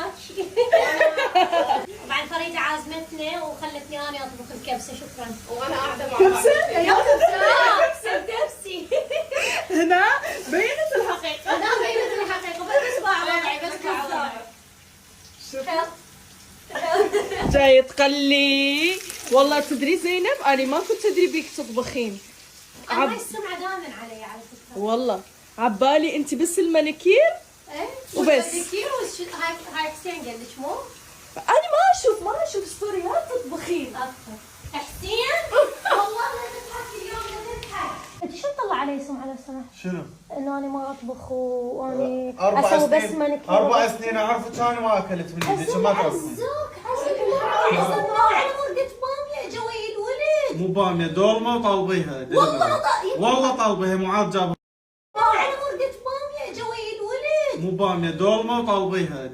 ماشي. طبعا فريدة عازمتني وخلتني انا اطبخ الكبسه. شكرا. وانا قاعده مع كبسه كبسه هنا بينت الحقيقه. انا بينت الحقيقه بس وضعي بس وضعي. جاي تقلي. والله تدري زينب انا ما كنت ادري بيك تطبخين. انا السمعه دائما علي على فكره. والله عبالي انت بس المانيكير ايه وبس. هاي حسين قال لك مو؟ انا ما اشوف ستوريات تطبخين. حسين والله لا تضحك اليوم لا تضحك. انت شو تطلع علي سمعه لو سمحت؟ شنو؟ انه انا ما اطبخ واني 4 اسوي بس سنين مانيكير. 4 سنين اعرفك انا ما اكلت من ايدك ما تعرفين. عزوك لا على ورقة بامية جوي الولد. مو باميه دولمه وطالبيها. والله طالبيها معاذ جابها. على ورقة بامية جوي الولد. مو باميه دولمه وطالبيها.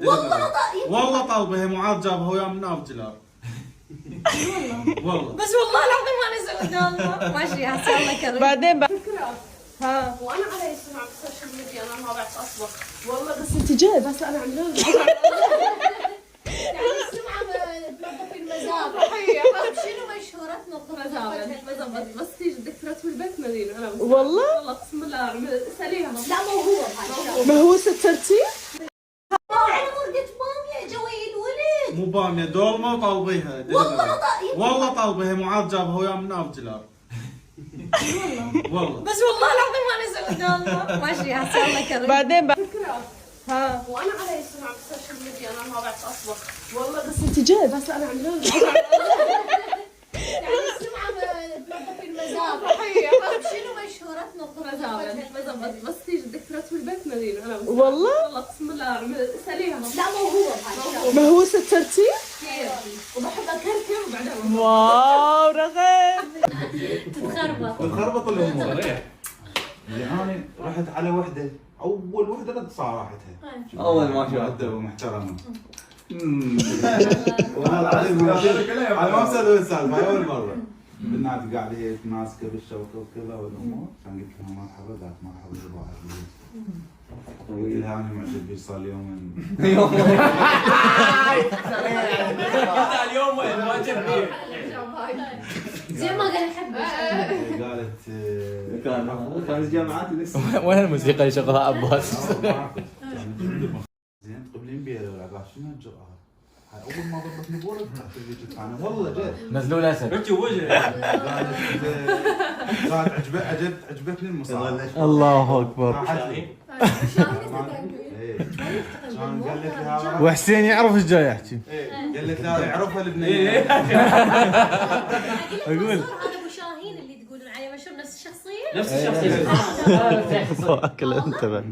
والله طالبيها معاذ جابها ويا من ارجلار. والله بس والله العظيم انا سويت والله. ماشي هسه الله كريم. بعدين فكرة ها وانا علي سمع بالسوشيال ميديا انا ما بعرف اطبخ. والله بس انت جاي بس انا عملوها يعني السمعة تنظف المزابل. شنو مشهورة تنظف مزبط بس تيجي الدكتورة في البيت مدينة انا بس والله والله بسم الله سليها. لا مو هو بهاي. ما هو سترتي. على ورقة بامية جوي الولد. مو باميه دولمه وطالبيها. والله طالبيها معاذ جابها ويا من ارجلار. والله بس والله العظيم انا سويت والله. ماشي هسه الله كريم. بعدين فكرة ها وانا علي سمع بالسوشيال ميديا انا ما بعرف اطبخ. والله بس انت جاي بس انا عملوها يعني السمعة تنظف المزابل. شنو مشهورة تنظف مزبط بس تيجي الدكتورة في البيت مدينة انا بس والله والله بسم الله سليها. لا مو هو بهاي. ما هو سترتي. وبحب اكركر وبعدين واو رغم تتخربط. تخربط الامور. اللي انا رحت على وحده اول وحده رد صراحتها. اول ما شفت مؤدبه ومحترمه. والله العظيم انا ما مسوي السالفه اول مره. بالناس قاعده هي ماسكه بالشوكه وكذا والامور. كان قلت لها مرحبا قالت مرحبا صباح الخير. قلت لها انا معجب بيك صار لي يومين. اليوم وين ما جبت زي ما قال احبك. قالت كان الجامعات لسه وين الموسيقى اللي شغلها عباس؟ زين تقبلين بيها ولا قال شنو هالجرأة؟ هاي اول ما ضربتني بورد انا والله جد. نزلوا له اسد. بكي وجهه. قالت عجبتني المصارعة. الله اكبر. قالت لها وحسين يعرف ايش جاي يحكي. قالت لها يعرفها البنيه. اقول هذا ابو شاهين اللي تقولون عليه مشهور نفس الشخصيه. نفس الشخصيه. اكل انت بس.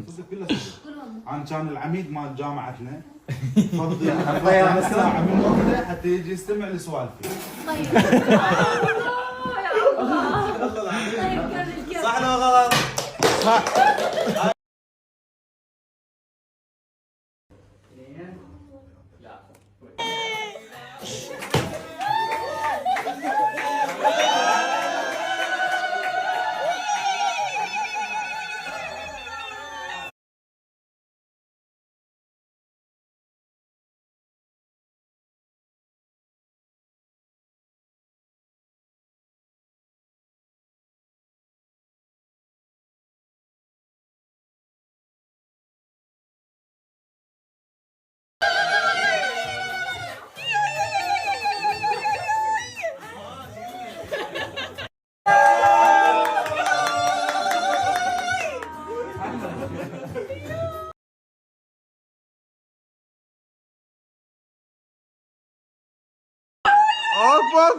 انا كان العميد مال جامعتنا فضي ساعه من وقته حتى يجي يستمع لسوالفي. طيب صح ولا غلط؟ صح.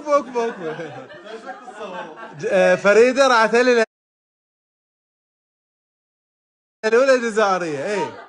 وقف فريده راحت لي الاولى جزائريه.